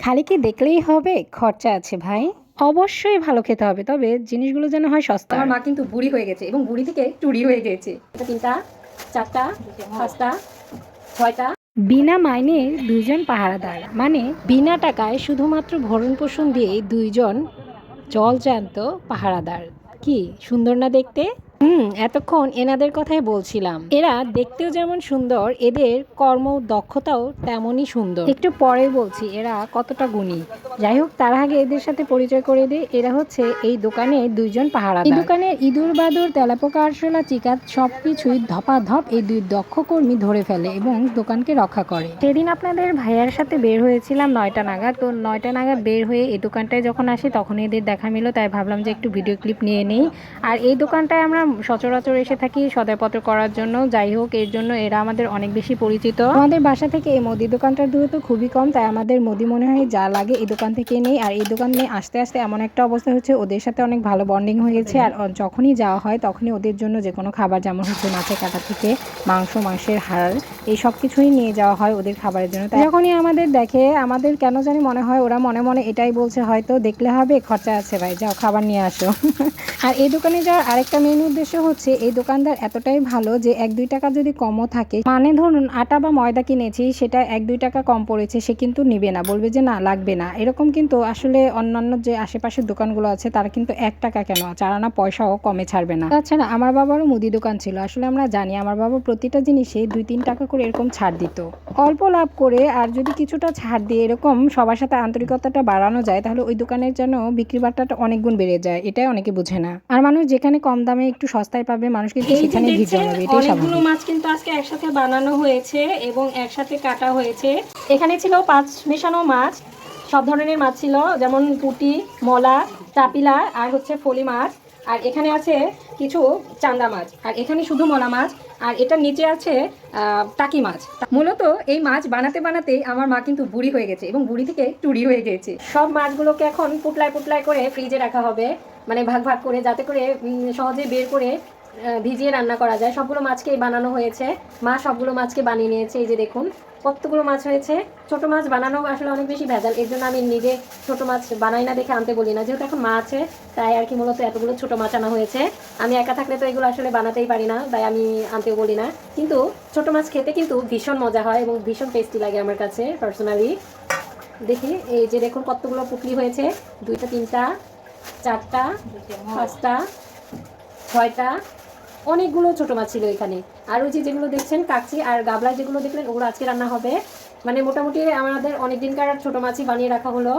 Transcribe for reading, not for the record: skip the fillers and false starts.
খালি কি দেখলেই হবে? খরচা আছে ভাই। অবশ্যই ভালো খেতে হবে। তবে জিনিসগুলো যেন হয় সস্তা। আমার মা কিন্তু বুড়ি হয়ে গেছে এবং বুড়ি থেকে টুড়ি হয়ে গেছে। এটা ৩টা ৪টা ৫টা ৬টা। বিনা মাইনে ২ জন পাহারাদার। মানে বিনা টাকায় শুধুমাত্র ভরণ-পোষণ দিয়েই ২ জন জলজ্যান্ত পাহারাদার। কি সুন্দর না দেখতে? এতক্ষণ এনাদের কথাই বলছিলাম। এরা দেখতেও যেমন সুন্দর, এদের কর্মদক্ষতাও তেমনই সুন্দর। একটু পরে বলছি এরা কতটা গুণী। যাই হোক, তার আগে এদের সাথে পরিচয় করে দিই। এরা হচ্ছে এই দোকানের ২ জন পাহারাদার। এই দোকানের ইঁদুর, বাদুড়, তেলাপোকা, আরশোলা, চিকাত সবকিছুই ধপাধপ এই ২ দক্ষ কর্মী ধরে ফেলে এবং দোকানকে রক্ষা করে। সেদিন আপনাদের ভাইয়ার সাথে বের হয়েছিলাম ৯টা নাগাদ। তো ৯টা নাগাদ বের হয়ে এই দোকানটায় যখন আসি তখন এদের দেখা মিলল, তাই ভাবলাম যে একটু ভিডিও ক্লিপ নিয়ে নেই। আর এই দোকানটায় আমরা সচরাচর এসে থাকি সদাইপত্র করার জন্য। যাই হোক, এর জন্য এরা আমাদের অনেক বেশি পরিচিত। আমাদের বাসা থেকে এই মুদি দোকানটার দূরত্ব খুবই কম, তাই আমাদের মুদি মনে হয় যা লাগে এই দোকান থেকে নেই। আর এই দোকানে আস্তে আস্তে এমন একটা অবস্থা হচ্ছে ওদের সাথে অনেক ভালো বন্ডিং হয়ে গেছে। আর যখনই যাওয়া হয় তখনই ওদের জন্য যে কোনো খাবার, যেমন হচ্ছে মাছের কাটা থেকে মাংস, মাংসের হাড়, এই সব কিছুই নিয়ে যাওয়া হয় ওদের খাবারের জন্য। তাই যখনই আমাদের দেখে আমাদের কেন জানি মনে হয় ওরা মনে মনে এটাই বলছে, হয়তো দেখলে হবে, খরচা আছে ভাই, যাও খাবার নিয়ে আসো। আর এই দোকানে যাওয়ার আরেকটা মেন উদ্দেশ্য হচ্ছে এই দোকানদার এতটাই ভালো যে ১-২ টাকা যদি কমও থাকে, মানে ধরুন আটা বা ময়দা কিনেছি, সেটা ১-২ টাকা কম পড়েছে, সে কিন্তু নিবে না, বলবে যে না লাগবে না। এরকম কিন্তু আসলে অন্যান্য যে আশেপাশের দোকানগুলো আছে তারা কিন্তু ১ টাকা কেন, ৪ আনা পয়সাও কমে ছাড়বে না। তাছাড়া আমার বাবারও মুদি দোকান ছিল। আসলে আমরা জানি আমার বাবা প্রতিটা জিনিসে ২-৩ টাকা করে এরকম ছাড় দিত। অল্প লাভ করে আর যদি কিছুটা ছাড় দিয়ে এরকম সবার সাথে আন্তরিকতাটা বাড়ানো যায়, তাহলে ওই দোকানের যেন বিক্রি বাট্টাটা অনেক গুণ বেড়ে যায়। এটাই অনেকে বোঝে না। আর মানুষ যেখানে কম দামে একটু সস্তায় পাবে, মানুষ কিন্তু সেখানে ভিড় জমাবে, এটাই অনেকগুলো স্বাভাবিক। মাছ কিন্তু আজকে একসাথে বানানো হয়েছে এবং একসাথে কাটা হয়েছে। এখানে ছিল ৫ মেশানো মাছ, সব ধরনের মাছ ছিল, যেমন পুঁটি, মলা, চাপিলা আর হচ্ছে ফলি মাছ। আর এখানে আছে কিছু চান্দা মাছ, আর এখানে শুধু মলা মাছ, আর এটার নিচে আছে টাকি মাছ। মূলত এই মাছ বানাতে বানাতে আমার মা কিন্তু বুড়ি হয়ে গেছে এবং বুড়ি থেকে টুড়ি হয়ে গেছে। সব মাছগুলোকে এখন পুটলায় পুটলায় করে ফ্রিজে রাখা হবে, মানে ভাগ ভাগ করে, যাতে করে সহজে বের করে ভিজিয়ে রান্না করা যায়। সবগুলো মাছকেই বানানো হয়েছে, মা সবগুলো মাছকে বানিয়ে নিয়েছে। এই যে দেখুন কতগুলো মাছ হয়েছে। ছোট মাছ বানানো আসলে অনেক বেশি ভেজাল, এর জন্য আমি নিজে ছোট মাছ বানাই না দেখে আনতে বলি না। যেহেতু এখন মা আছে তাই আর কি মূলত এতগুলো ছোট মাছ আনা হয়েছে। আমি একা থাকলে তো এগুলো আসলে বানাতেই পারি না, তাই আমি আনতেও বলি না। কিন্তু ছোট মাছ খেতে কিন্তু ভীষণ মজা হয় এবং ভীষণ টেস্টি লাগে আমার কাছে পার্সোনালি। দেখি এই যে দেখুন কতগুলো পুঁটলি হয়েছে, 2টা 3টা 4টা 5টা 6টা, অনেকগুলো ছোট মাছ ছিল এখানে। আর ওই যে যেগুলো দেখছেন কাকচি আর গাবলা যেগুলো দেখলেন, ওগুলো আজকে রান্না হবে। মানে মোটামুটি আমাদের অনেক দিনকার ছোট মাছই বানিয়ে রাখা হলো।